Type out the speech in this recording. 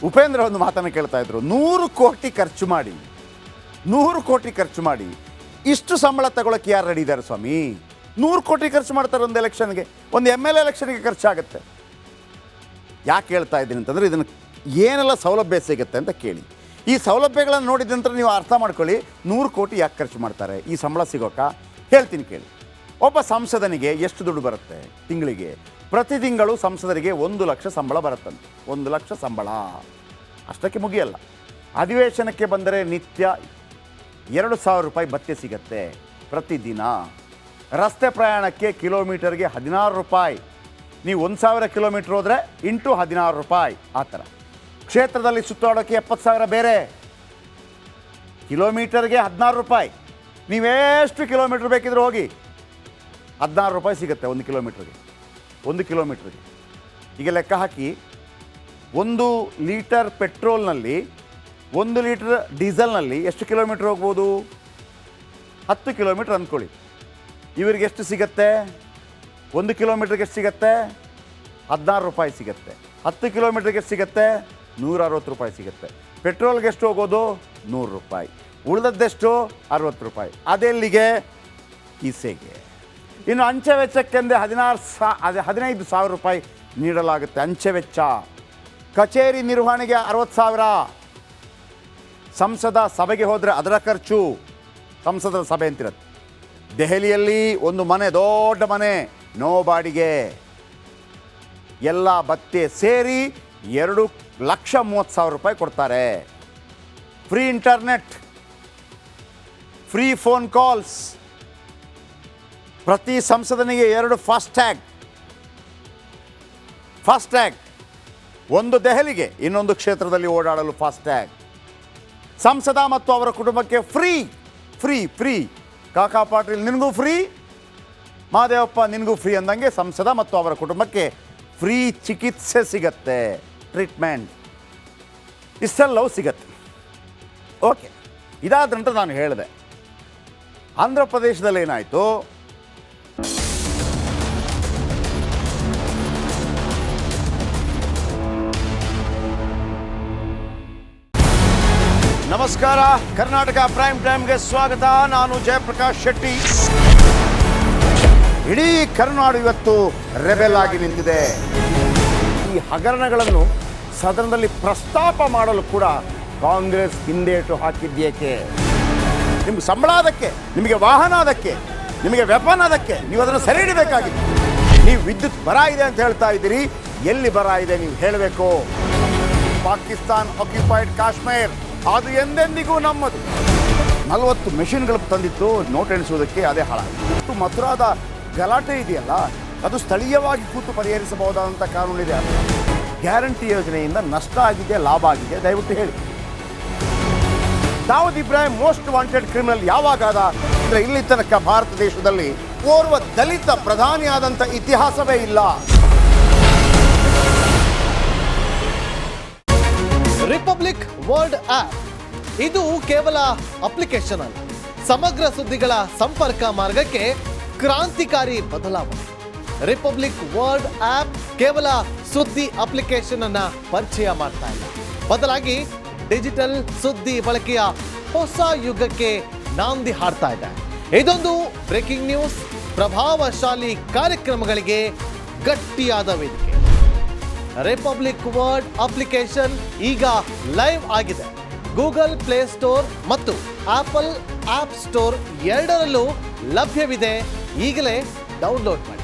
ಉಪೇಂದ್ರ ಒಂದು ಮಾತನ್ನು ಕೇಳ್ತಾ ಇದ್ರು, 100 ಕೋಟಿ ಖರ್ಚು ಮಾಡಿ ಇಷ್ಟು ಸಂಬಳ ತಗೊಳಕ್ಕೆ ಯಾರು ರೆಡಿ ಇದ್ದಾರೆ ಸ್ವಾಮಿ? 100 ಕೋಟಿ ಖರ್ಚು ಮಾಡ್ತಾರೆ ಒಂದು ಎಲೆಕ್ಷನ್ಗೆ, ಒಂದು MLA ಎಲೆಕ್ಷನ್ಗೆ ಖರ್ಚಾಗುತ್ತೆ. ಯಾಕೆ ಹೇಳ್ತಾ ಇದ್ದೀನಿ ಅಂತಂದರೆ, ಇದನ್ನು ಏನೆಲ್ಲ ಸೌಲಭ್ಯ ಸಿಗುತ್ತೆ ಅಂತ ಕೇಳಿ. ಈ ಸೌಲಭ್ಯಗಳನ್ನು ನೋಡಿದ ನಂತರ ನೀವು ಅರ್ಥ ಮಾಡ್ಕೊಳ್ಳಿ 100 ಕೋಟಿ ಯಾಕೆ ಖರ್ಚು ಮಾಡ್ತಾರೆ. ಈ ಸಂಬಳ ಸಿಗೋಕ ಹೇಳ್ತೀನಿ ಕೇಳಿ. ಒಬ್ಬ ಸಂಸದನಿಗೆ ಎಷ್ಟು ದುಡ್ಡು ಬರುತ್ತೆ ತಿಂಗಳಿಗೆ? ಪ್ರತಿ ತಿಂಗಳು ಸಂಸದರಿಗೆ 1 ಲಕ್ಷ ಸಂಬಳ ಬರುತ್ತಂತೆ. 1 ಲಕ್ಷ ಸಂಬಳ ಅಷ್ಟಕ್ಕೆ ಮುಗಿಯಲ್ಲ. ಅಧಿವೇಶನಕ್ಕೆ ಬಂದರೆ ನಿತ್ಯ 2,000 ರೂಪಾಯಿ ಭತ್ಯೆ ಸಿಗತ್ತೆ ಪ್ರತಿದಿನ. ರಸ್ತೆ ಪ್ರಯಾಣಕ್ಕೆ ಕಿಲೋಮೀಟರ್ಗೆ 16 ರೂಪಾಯಿ. ನೀವು 1,000 ಕಿಲೋಮೀಟ್ರ್ ಹೋದರೆ ಇಂಟು 16 ರೂಪಾಯಿ ಆ ಥರ. ಕ್ಷೇತ್ರದಲ್ಲಿ ಸುತ್ತಾಡೋಕ್ಕೆ 70,000 ಬೇರೆ. ಕಿಲೋಮೀಟರ್ಗೆ 16 ರೂಪಾಯಿ. ನೀವೆಷ್ಟು ಕಿಲೋಮೀಟ್ರ್ ಬೇಕಿದ್ರೆ ಹೋಗಿ 16 ರೂಪಾಯಿ ಸಿಗುತ್ತೆ ಒಂದು ಕಿಲೋಮೀಟ್ರಿಗೆ. ಈಗ ಲೆಕ್ಕ ಹಾಕಿ, 1 ಲೀಟರ್ ಪೆಟ್ರೋಲ್ನಲ್ಲಿ 1 ಲೀಟರ್ ಡೀಸೆಲ್ನಲ್ಲಿ ಎಷ್ಟು ಕಿಲೋಮೀಟ್ರ್ ಹೋಗ್ಬೋದು? 10 ಕಿಲೋಮೀಟ್ರ್ ಅಂದ್ಕೊಳ್ಳಿ. ಇವರಿಗೆ ಎಷ್ಟು ಸಿಗತ್ತೆ? 1 ಕಿಲೋಮೀಟ್ರಿಗೆ ಎಷ್ಟು ಸಿಗತ್ತೆ? 16 ರೂಪಾಯಿ ಸಿಗತ್ತೆ. 10 ಕಿಲೋಮೀಟ್ರಿಗೆ ಎಷ್ಟು ಸಿಗತ್ತೆ? 160 ರೂಪಾಯಿ ಸಿಗುತ್ತೆ. ಪೆಟ್ರೋಲ್ಗೆ ಎಷ್ಟು ಹೋಗೋದು? 100 ರೂಪಾಯಿ. ಉಳಿದದ್ದೆಷ್ಟು? 60 ರೂಪಾಯಿ. ಅದೆಲ್ಲಿಗೆ? ಕಿಸೆಗೆ. ಇನ್ನು ಅಂಚೆ ವೆಚ್ಚಕ್ಕೆಂದೇ 15,000 ರೂಪಾಯಿ ನೀಡಲಾಗುತ್ತೆ. ಅಂಚೆ ವೆಚ್ಚ. ಕಚೇರಿ ನಿರ್ವಹಣೆಗೆ 60,000. ಸಂಸದ ಸಭೆಗೆ ಹೋದರೆ ಅದರ ಖರ್ಚು. ಸಂಸದರ ಸಭೆ ಅಂತಿರುತ್ತೆ. ದೆಹಲಿಯಲ್ಲಿ ಒಂದು ಮನೆ, ದೊಡ್ಡ ಮನೆ, ನೋ ಬಾಡಿಗೆ. ಎಲ್ಲ ಭತ್ಯೆ ಸೇರಿ 2,30,000 ರೂಪಾಯಿ ಕೊಡ್ತಾರೆ. Free internet, free phone calls. ಪ್ರತಿ ಸಂಸದನಿಗೆ 2 ಫಾಸ್ಟ್ಯಾಗ್. ಒಂದು ದೆಹಲಿಗೆ, ಇನ್ನೊಂದು ಕ್ಷೇತ್ರದಲ್ಲಿ ಓಡಾಡಲು ಫಾಸ್ಟ್ಯಾಗ್. ಸಂಸದ ಮತ್ತು ಅವರ ಕುಟುಂಬಕ್ಕೆ ಫ್ರೀ. ಕಾಕಾ ಪಾಟೀಲ್ ನಿನಗೂ ಫ್ರೀ, ಮಹದೇವಪ್ಪ ನಿನಗೂ ಫ್ರೀ ಅಂದಂಗೆ ಸಂಸದ ಮತ್ತು ಅವರ ಕುಟುಂಬಕ್ಕೆ ಫ್ರೀ ಚಿಕಿತ್ಸೆ ಸಿಗತ್ತೆ, ಟ್ರೀಟ್ಮೆಂಟ್ ಇಷ್ಟೆಲ್ಲವೂ ಸಿಗತ್ತೆ. ಓಕೆ, ಇದಾದ ನಂತರ ನಾನು ಹೇಳಿದೆ, ಆಂಧ್ರ ಪ್ರದೇಶದಲ್ಲಿ ಏನಾಯಿತು? ನಮಸ್ಕಾರ, ಕರ್ನಾಟಕ ಪ್ರೈಮ್ ಟೈಮ್ಗೆ ಸ್ವಾಗತ. ನಾನು ಜಯಪ್ರಕಾಶ್ ಶೆಟ್ಟಿ. ಇಡೀ ಕರ್ನಾಡು ಇವತ್ತು ರೆಬೆಲ್ ಆಗಿ ನಿಂತಿದೆ. ಈ ಹಗರಣಗಳನ್ನು ಸದನದಲ್ಲಿ ಪ್ರಸ್ತಾಪ ಮಾಡಲು ಕೂಡ ಕಾಂಗ್ರೆಸ್ ಹಿಂದೇಟು ಹಾಕಿದ್ದೇಕೆ? ನಿಮ್ಗೆ ಸಂಬಳ ಅದಕ್ಕೆ, ನಿಮಗೆ ವಾಹನ ಅದಕ್ಕೆ, ನಿಮಗೆ ವೆಪನ್ ಅದಕ್ಕೆ, ನೀವು ಅದನ್ನು ಸೆರೆ ಹಿಡಬೇಕಾಗಿತ್ತು. ನೀವು ವಿದ್ಯುತ್ ಬರ ಇದೆ ಅಂತ ಹೇಳ್ತಾ ಇದ್ದೀರಿ. ಎಲ್ಲಿ ಬರ ಇದೆ ನೀವು ಹೇಳಬೇಕು. ಪಾಕಿಸ್ತಾನ್ ಆಕ್ಯುಪೈಡ್ ಕಾಶ್ಮೀರ್ ಅದು ಎಂದೆಂದಿಗೂ ನಮ್ಮದು. 40 ಮೆಷಿನ್ಗಳು ತಂದಿತ್ತು ನೋಟ್ ಎಣಿಸುವುದಕ್ಕೆ, ಅದೇ ಹಾಳಾಗಿತ್ತು. ಮಥುರಾದ ಗಲಾಟೆ ಇದೆಯಲ್ಲ, ಅದು ಸ್ಥಳೀಯವಾಗಿ ಕೂತು ಪರಿಹರಿಸಬಹುದಾದಂಥ ಕಾನೂನಿದೆ. ಗ್ಯಾರಂಟಿ ಯೋಜನೆಯಿಂದ ನಷ್ಟ ಆಗಿದೆ, ಲಾಭ ಆಗಿದೆ, ದಯವಿಟ್ಟು ಹೇಳಿ. Dawood Ibrahim most wanted criminal ಯಾವಾಗಾದ ಅಂದರೆ, ಇಲ್ಲಿ ತನಕ ಭಾರತ ದೇಶದಲ್ಲಿ ಓರ್ವ ದಲಿತ ಪ್ರಧಾನಿಯಾದಂಥ ಇತಿಹಾಸವೇ ಇಲ್ಲ. ರಿಪಬ್ಲಿಕ್ ವರ್ಲ್ಡ್ ಆಪ್ ಇದು ಕೇವಲ ಅಪ್ಲಿಕೇಶನ್ ಅಲ್ಲ, ಸಮಗ್ರ ಸುದ್ದಿಗಳ ಸಂಪರ್ಕ ಮಾರ್ಗಕ್ಕೆ ಕ್ರಾಂತಿಕಾರಿ ಬದಲಾವಣೆ. ರಿಪಬ್ಲಿಕ್ ವರ್ಲ್ಡ್ ಆಪ್ ಕೇವಲ ಸುದ್ದಿ ಅಪ್ಲಿಕೇಶನ್ ಅನ್ನ ಪರಿಚಯ ಮಾಡ್ತಾ ಇಲ್ಲ, ಬದಲಾಗಿ ಡಿಜಿಟಲ್ ಸುದ್ದಿ ಬಳಕೆಯ ಹೊಸ ಯುಗಕ್ಕೆ ನಾಂದಿ ಹಾಡ್ತಾ ಇದೆ. ಇದೊಂದು ಬ್ರೇಕಿಂಗ್ ನ್ಯೂಸ್, ಪ್ರಭಾವಶಾಲಿ ಕಾರ್ಯಕ್ರಮಗಳಿಗೆ ಗಟ್ಟಿಯಾದ ವೇದಿಕೆ. ರಿಪಬ್ಲಿಕ್ ವರ್ಲ್ಡ್ ಅಪ್ಲಿಕೇಶನ್ ಈಗ ಲೈವ್ ಆಗಿದೆ. ಗೂಗಲ್ ಪ್ಲೇ ಸ್ಟೋರ್ ಮತ್ತು ಆಪಲ್ ಆಪ್ ಸ್ಟೋರ್ ಎರಡರಲ್ಲೂ ಲಭ್ಯವಿದೆ. ಈಗಲೇ ಡೌನ್ಲೋಡ್ ಮಾಡಿ.